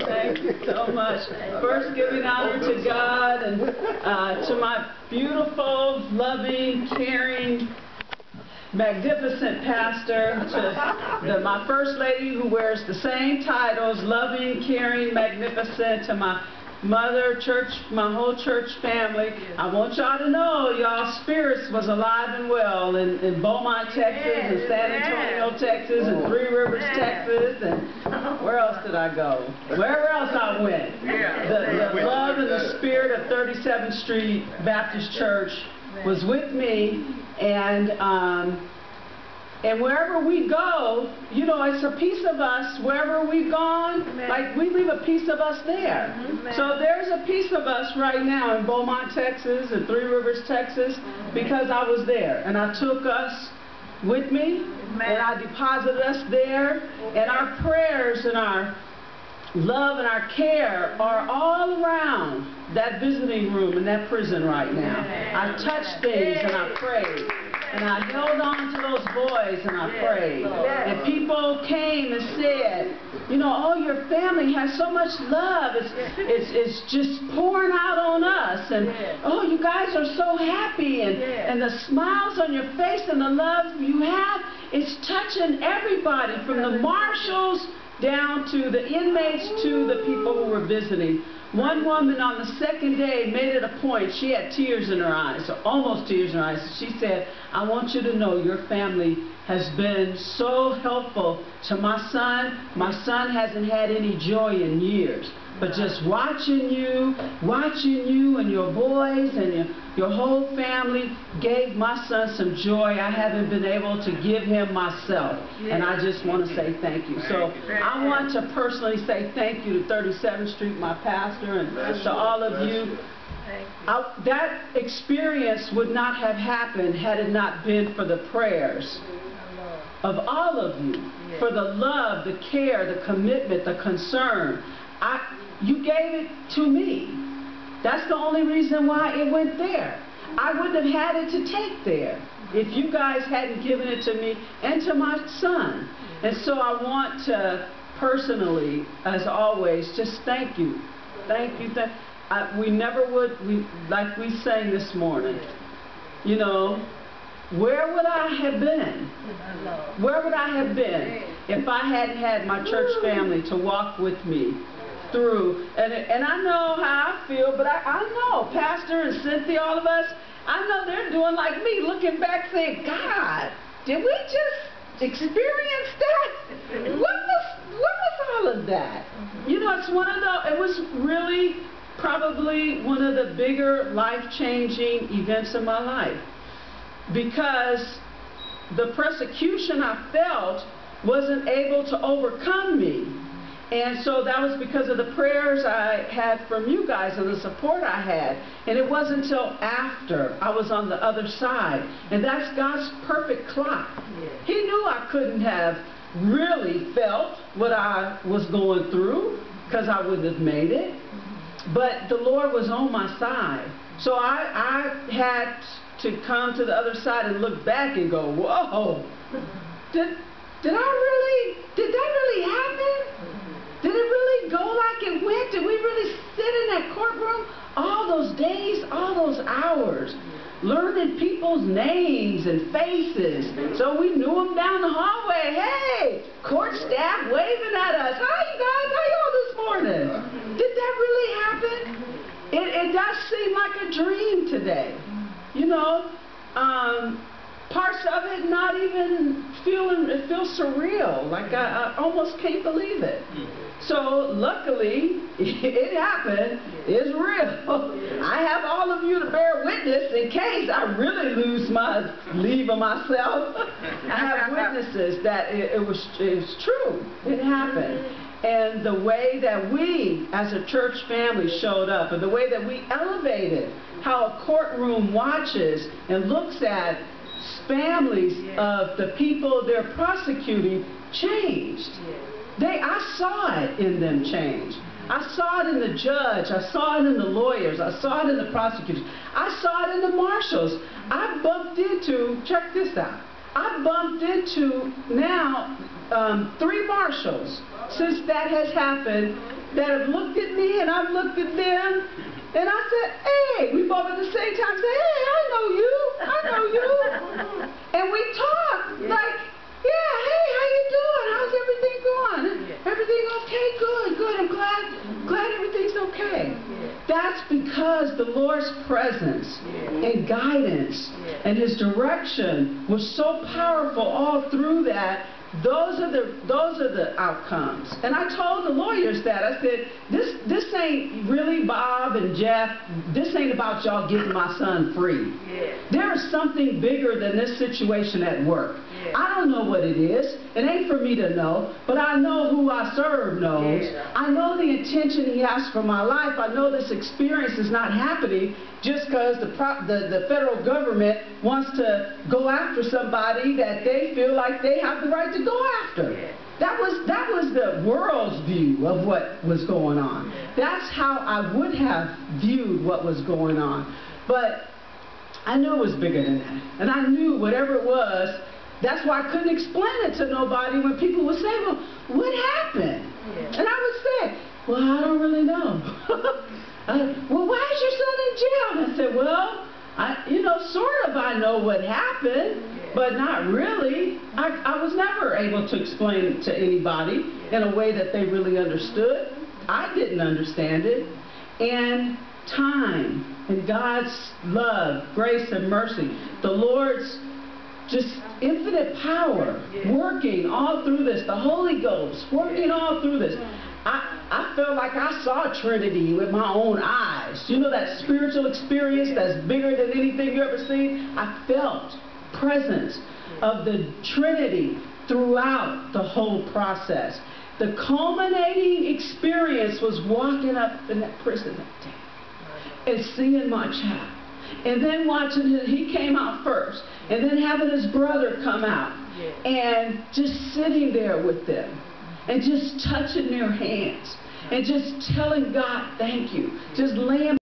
Thank you so much. First, giving honor to God and to my beautiful, loving, caring, magnificent pastor, to my first lady who wears the same titles, loving, caring, magnificent, to my mother, church, my whole church family. I want y'all to know y'all spirits was alive and well in Beaumont, Texas, and San Antonio, Texas, and Three Rivers, Texas, and where else did I go? Wherever else I went. The love and the spirit of 37th Street Baptist Church was with me, and wherever we go, you know, it's a piece of us. Wherever we've gone, like we leave a piece of us there. So there's a piece of us right now in Beaumont, Texas, and Three Rivers, Texas, because I was there. And I took us with me, and I deposited us there. And our prayers and our love and our care are all around that visiting room in that prison right now. I touched things and I prayed. And I held on to those boys and I prayed. And people came and said, you know, oh, your family has so much love. It's just pouring out on us. And, oh, you guys are so happy. And the smiles on your face and the love you have, it's touching everybody from the marshals down to the inmates to the people who were visiting. One woman on the second day made it a point. She had tears in her eyes, or almost tears in her eyes. She said, I want you to know your family has been so helpful to my son. My son hasn't had any joy in years. But just watching you and your boys and your whole family gave my son some joy I haven't been able to give him myself. And I just want to say thank you. So I want to personally say thank you to 37th Street, my pastor, and to all of you. That experience would not have happened had it not been for the prayers of all of you, for the love, the care, the commitment, the concern. You gave it to me. That's the only reason why it went there. I wouldn't have had it to take there if you guys hadn't given it to me and to my son. And so I want to personally, as always, just thank you. Thank you. We never would, like we sang this morning, you know, where would I have been? Where would I have been if I hadn't had my church family to walk with me through? And I know how I feel, but I know Pastor and Cynthia, all of us, I know they're doing like me, looking back saying, God, did we just experience that? What was all of that? You know, it's one of the, it was really probably one of the bigger life-changing events in my life, because the persecution I felt wasn't able to overcome me. And so that was because of the prayers I had from you guys and the support I had. And it wasn't until after I was on the other side. And that's God's perfect clock. He knew I couldn't have really felt what I was going through, because I wouldn't have made it. But the Lord was on my side. So I had to come to the other side and look back and go, whoa, did that really happen? Did it really go like it went? Did we really sit in that courtroom all those days, all those hours, learning people's names and faces? So we knew them down the hallway. Hey, court staff waving at us. Hi, you guys. How y'all this morning? Did that really happen? It does seem like a dream today. You know, parts of it not even feeling, it feels surreal. Like I almost can't believe it. So luckily, it happened. It's real. I have all of you to bear witness in case I really lose my leave of myself. I have witnesses that it was true. It happened. And the way that we as a church family showed up, and the way that we elevated how a courtroom watches and looks at families of the people they're prosecuting changed. I saw it in them change. I saw it in the judge. I saw it in the lawyers. I saw it in the prosecutors. I saw it in the marshals. I bumped into, check this out, I bumped into now 3 marshals since that has happened that have looked at me and I've looked at them, and I said, hey, we both at the same time said, hey, I know you, and we talked like, yeah, hey, how you doing? How's everything going? Everything okay? Good. I'm glad everything's okay. That's because the Lord's presence and guidance and His direction was so powerful all through that. Those are the outcomes. And I told the lawyers that. I said, this ain't really Bob and Jeff. This ain't about y'all getting my son free. There is something bigger than this situation at work. I don't know what it is. It ain't for me to know, but I know who I serve knows. I know the intention He has for my life. I know this experience is not happening just because the federal government wants to go after somebody that they feel like they have the right to go after. That was the world's view of what was going on. That's how I would have viewed what was going on. But I knew it was bigger than that. And I knew whatever it was. That's why I couldn't explain it to nobody when people would say, well, what happened? And I would say, well, I don't really know. Well, why is your son in jail? And I said, well, sort of I know what happened, but not really. I was never able to explain it to anybody in a way that they really understood. I didn't understand it. And time and God's love, grace, and mercy, the Lord's just infinite power working all through this, the Holy Ghost working all through this. I felt like I saw Trinity with my own eyes. You know that spiritual experience that's bigger than anything you ever seen? I felt presence of the Trinity throughout the whole process. The culminating experience was walking up in that prison that day and seeing my child. And then watching him, he came out first. And then having his brother come out. And just sitting there with them. And just touching their hands. And just telling God, thank you. Just laying